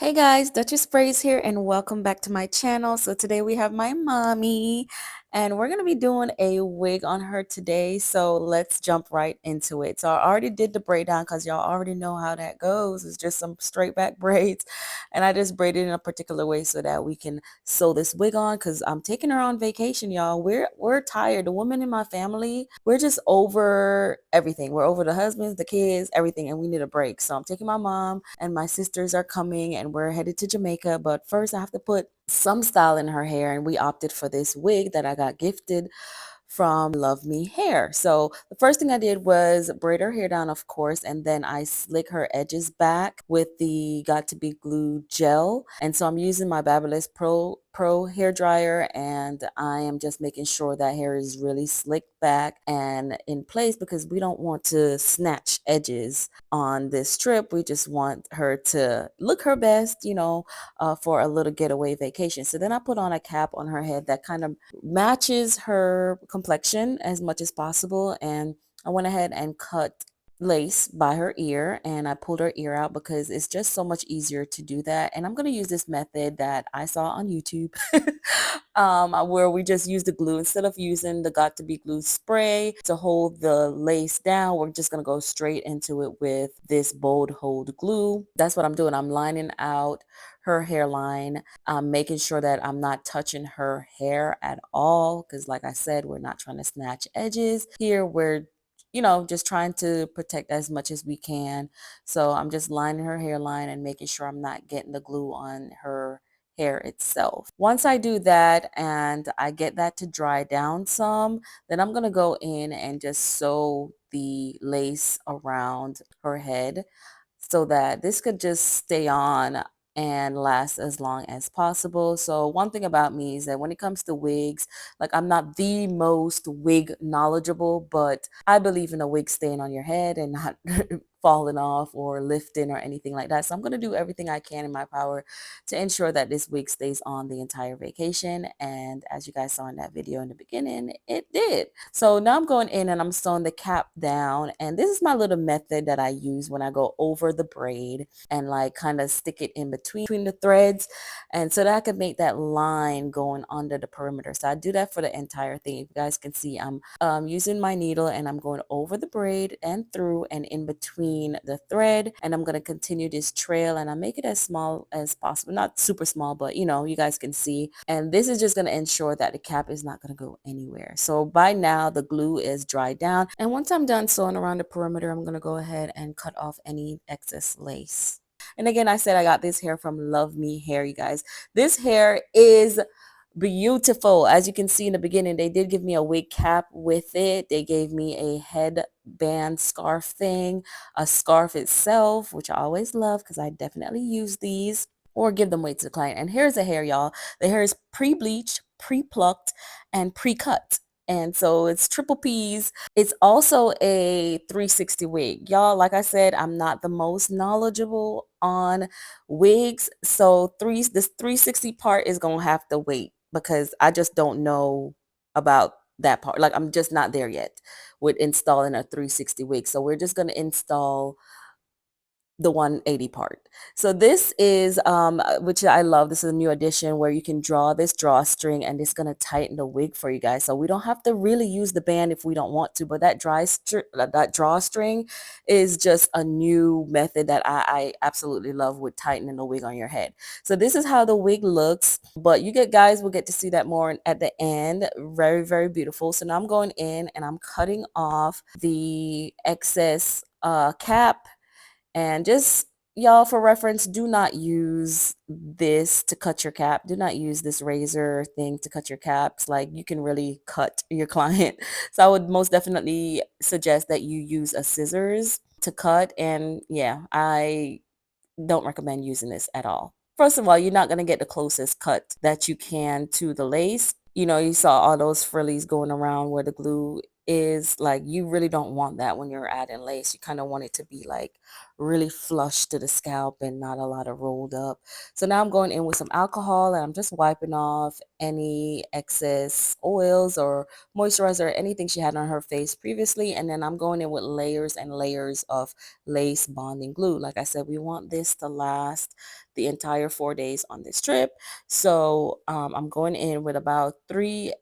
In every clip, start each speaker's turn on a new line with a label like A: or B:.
A: Hey guys, Duchess Sprays here and welcome back to my channel. So today we have my mommy and we're going to be doing a wig on her today. So let's jump right into it. So I already did the braid down because y'all already know how that goes. It's just some straight back braids and I just braided in a particular way so that we can sew this wig on because I'm taking her on vacation, y'all. We're tired. The women in my family, we're just over everything. We're over the husbands, the kids, everything, and we need a break. So I'm taking my mom and my sisters are coming and we're headed to Jamaica. But first I have to put some style in her hair, and we opted for this wig that I got gifted from Luvme Hair. So the first thing I did was braid her hair down, of course, and then I slick her edges back with the Got to Be Glue gel. And so I'm using my Babyliss Pro hair dryer, and I am just making sure that hair is really slicked back and in place because we don't want to snatch edges on this trip. We just want her to look her best, for a little getaway vacation. So then I put on a cap on her head that kind of matches her complexion as much as possible, and I went ahead and cut lace by her ear, and I pulled her ear out because it's just so much easier to do that. And I'm going to use this method that I saw on YouTube where we just use the glue instead of using the Got to Be Glue spray to hold the lace down. We're just going to go straight into it with this bold hold glue. That's what I'm doing. I'm lining out her hairline. I'm making sure that I'm not touching her hair at all because, like I said, we're not trying to snatch edges here. We're just trying to protect as much as we can. So I'm just lining her hairline and making sure I'm not getting the glue on her hair itself. Once I do that and I get that to dry down some, then I'm going to go in and just sew the lace around her head so that this could just stay on and last as long as possible. So one thing about me is that when it comes to wigs, like, I'm not the most wig knowledgeable, but I believe in a wig staying on your head and not falling off or lifting or anything like that. So I'm going to do everything I can in my power to ensure that this wig stays on the entire vacation. And as you guys saw in that video in the beginning, it did. So now I'm going in and I'm sewing the cap down. And this is my little method that I use when I go over the braid and like kind of stick it in between the threads, and so that I can make that line going under the perimeter. So I do that for the entire thing. If you guys can see, I'm using my needle and I'm going over the braid and through and in between the thread, and I'm going to continue this trail, and I make it as small as possible, not super small, but you guys can see. And this is just going to ensure that the cap is not going to go anywhere. So by now the glue is dried down, and once I'm done sewing around the perimeter, I'm going to go ahead and cut off any excess lace. And again, I said I got this hair from Luvme Hair, you guys. This hair is beautiful. As you can see in the beginning, they did give me a wig cap with it. They gave me a headband scarf thing, a scarf itself, which I always love because I definitely use these or give them away to the client. And here's the hair, y'all. The hair is pre-bleached, pre-plucked, and pre-cut. And so it's triple P's. It's also a 360 wig. Y'all, like I said, I'm not the most knowledgeable on wigs. So this 360 part is going to have to wait because I just don't know about that part. Like, I'm just not there yet with installing a 360 wig. So we're just going to install the 180 part. So this is which I love. This is a new addition where you can draw this drawstring and it's going to tighten the wig for you guys. So we don't have to really use the band if we don't want to, but that drawstring is just a new method that I absolutely love with tightening the wig on your head. So this is how the wig looks, but you guys will get to see that more at the end. Very, very beautiful. So now I'm going in and I'm cutting off the excess cap. And just, y'all, for reference, do not use this to cut your cap. Do not use this razor thing to cut your caps. Like, you can really cut your client. So I would most definitely suggest that you use a scissors to cut. And yeah, I don't recommend using this at all. First of all, you're not going to get the closest cut that you can to the lace. You saw all those frillies going around where the glue is like you really don't want that when you're adding lace. You kind of want it to be like really flush to the scalp and not a lot of rolled up. So now I'm going in with some alcohol and I'm just wiping off any excess oils or moisturizer or anything she had on her face previously. And then I'm going in with layers and layers of lace bonding glue. Like I said, we want this to last the entire 4 days on this trip. So I'm going in with about three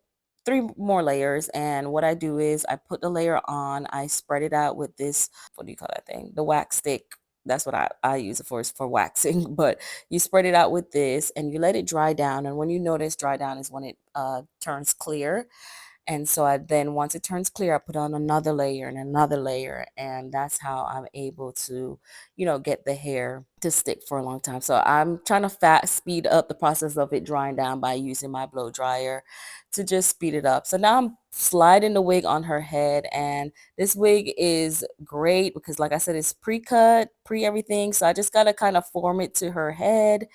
A: more layers, and what I do is I put the layer on, I spread it out with this, what do you call that thing, the wax stick. That's what I use it for, is for waxing. But you spread it out with this and you let it dry down, and when you notice dry down is when it turns clear. And so I then, once it turns clear, I put on another layer and another layer. And that's how I'm able to, get the hair to stick for a long time. So I'm trying to speed up the process of it drying down by using my blow dryer to just speed it up. So now I'm sliding the wig on her head. And this wig is great because, like I said, it's pre-cut, pre-everything. So I just got to kind of form it to her head.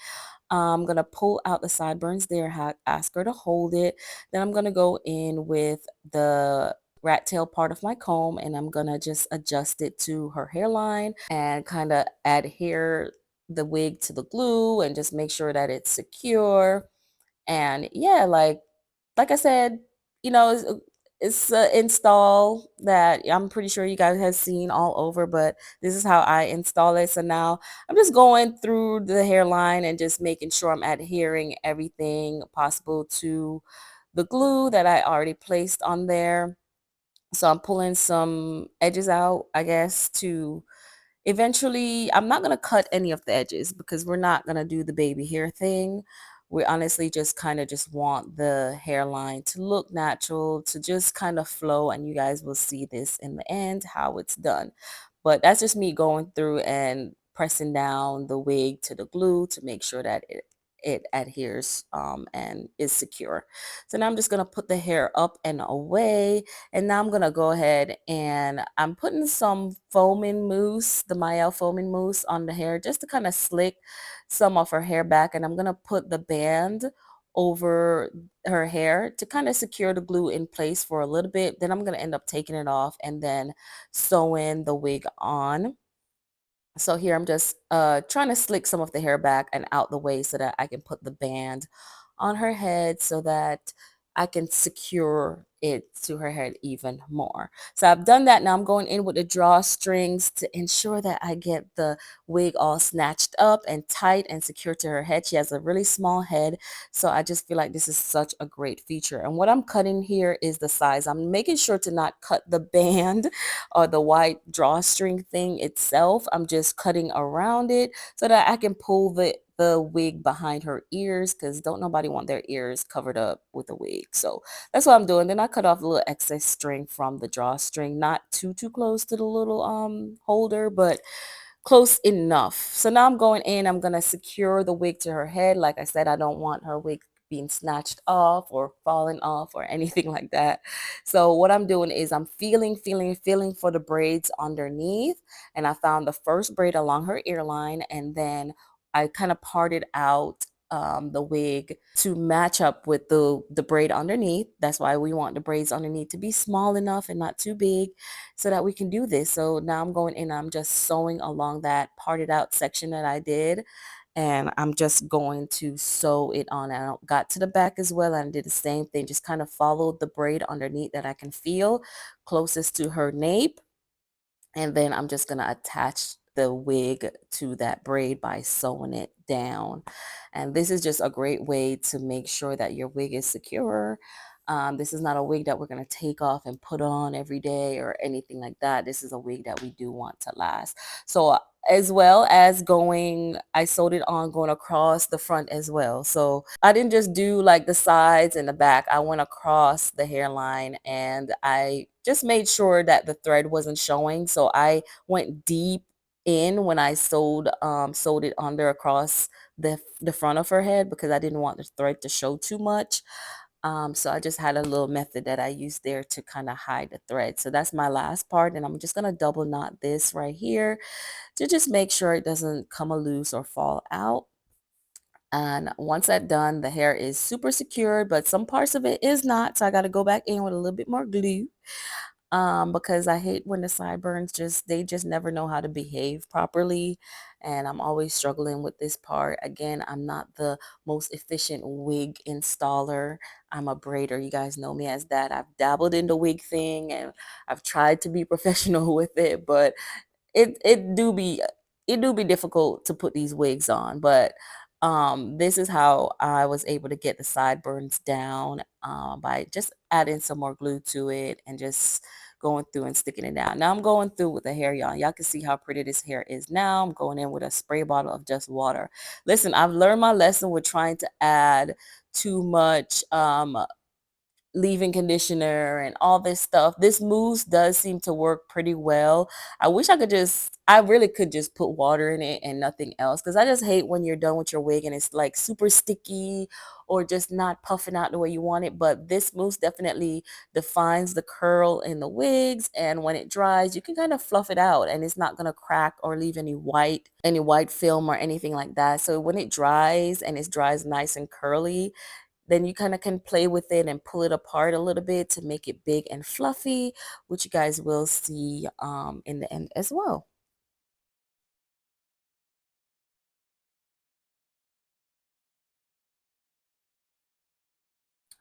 A: I'm going to pull out the sideburns there, ask her to hold it. Then I'm going to go in with the rat tail part of my comb and I'm going to just adjust it to her hairline and kind of adhere the wig to the glue and just make sure that it's secure. And yeah, like I said, it's an install that I'm pretty sure you guys have seen all over, but this is how I install it. So now I'm just going through the hairline and just making sure I'm adhering everything possible to the glue that I already placed on there. So I'm pulling some edges out, I guess, to eventually, I'm not going to cut any of the edges because we're not going to do the baby hair thing. We honestly just kind of just want the hairline to look natural, to just kind of flow, and you guys will see this in the end, how it's done. But that's just me going through and pressing down the wig to the glue to make sure that it adheres and is secure. So now I'm just going to put the hair up and away, and now I'm going to go ahead and I'm putting some foaming mousse, the Mael foaming mousse, on the hair just to kind of slick some of her hair back. And I'm going to put the band over her hair to kind of secure the glue in place for a little bit. Then I'm going to end up taking it off and then sewing the wig on. So here I'm just trying to slick some of the hair back and out the way so that I can put the band on her head so that I can secure it to her head even more. So I've done that. Now I'm going in with the drawstrings to ensure that I get the wig all snatched up and tight and secure to her head. She has a really small head, so I just feel like this is such a great feature. And what I'm cutting here is the size. I'm making sure to not cut the band or the white drawstring thing itself. I'm just cutting around it so that I can pull the wig behind her ears, because don't nobody want their ears covered up with a wig. So that's what I'm doing. Then I cut off a little excess string from the drawstring, not too close to the little holder, but close enough. So now I'm going in, I'm going to secure the wig to her head. Like I said, I don't want her wig being snatched off or falling off or anything like that. So what I'm doing is I'm feeling for the braids underneath. And I found the first braid along her earline, and then I kind of parted out the wig to match up with the braid underneath. That's why we want the braids underneath to be small enough and not too big so that we can do this. So now I'm going in, I'm just sewing along that parted out section that I did, and I'm just going to sew it on. I got to the back as well and did the same thing, just kind of followed the braid underneath that I can feel closest to her nape. And then I'm just going to attach the wig to that braid by sewing it down. And this is just a great way to make sure that your wig is secure. This is not a wig that we're going to take off and put on every day or anything like that. This is a wig that we do want to last. So as well as I sewed it on going across the front as well. So I didn't just do like the sides and the back. I went across the hairline and I just made sure that the thread wasn't showing. So I went deep in when I sewed it under across the front of her head because I didn't want the thread to show too much. So I just had a little method that I used there to kind of hide the thread. So that's my last part, and I'm just going to double knot this right here to just make sure it doesn't come loose or fall out. And once that's done, the hair is super secured, but some parts of it is not. So I got to go back in with a little bit more glue. because I hate when the sideburns they just never know how to behave properly. And I'm always struggling with this part. Again, I'm not the most efficient wig installer. I'm a braider. You guys know me as that. I've dabbled in the wig thing and I've tried to be professional with it, but it do be difficult to put these wigs on. But this is how I was able to get the sideburns down, by just adding some more glue to it and just going through and sticking it down. Now I'm going through with the hair, y'all can see how pretty this hair is. Now I'm going in with a spray bottle of just water. Listen, I've learned my lesson with trying to add too much leave-in conditioner and all this stuff. This mousse does seem to work pretty well. I really could just put water in it and nothing else, because I just hate when you're done with your wig and it's like super sticky or just not puffing out the way you want it. But this mousse definitely defines the curl in the wigs, and when it dries you can kind of fluff it out and it's not going to crack or leave any white film or anything like that. So when it dries and it dries nice and curly, then you kind of can play with it and pull it apart a little bit to make it big and fluffy, which you guys will see in the end as well.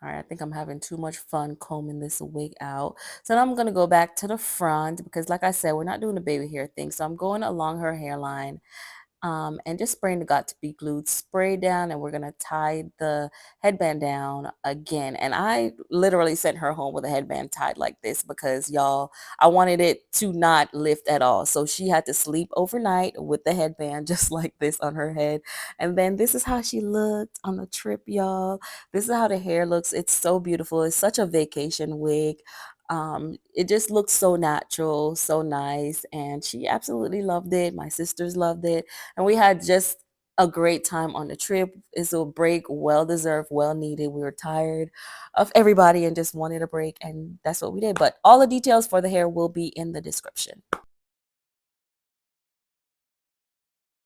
A: All right, I think I'm having too much fun combing this wig out. So now I'm going to go back to the front because, like I said, we're not doing the baby hair thing. So I'm going along her hairline, and just spraying the got to be glued spray down, and we're gonna tie the headband down again. And I literally sent her home with a headband tied like this because, y'all, I wanted it to not lift at all, so she had to sleep overnight with the headband just like this on her head. And then this is how she looked on the trip, y'all. This is how the hair looks. It's so beautiful. It's such a vacation wig. It just looks so natural, so nice, and she absolutely loved it. My sisters loved it, and we had just a great time on the trip. It's a break, well deserved, well needed. We were tired of everybody and just wanted a break, and that's what we did. But all the details for the hair will be in the description.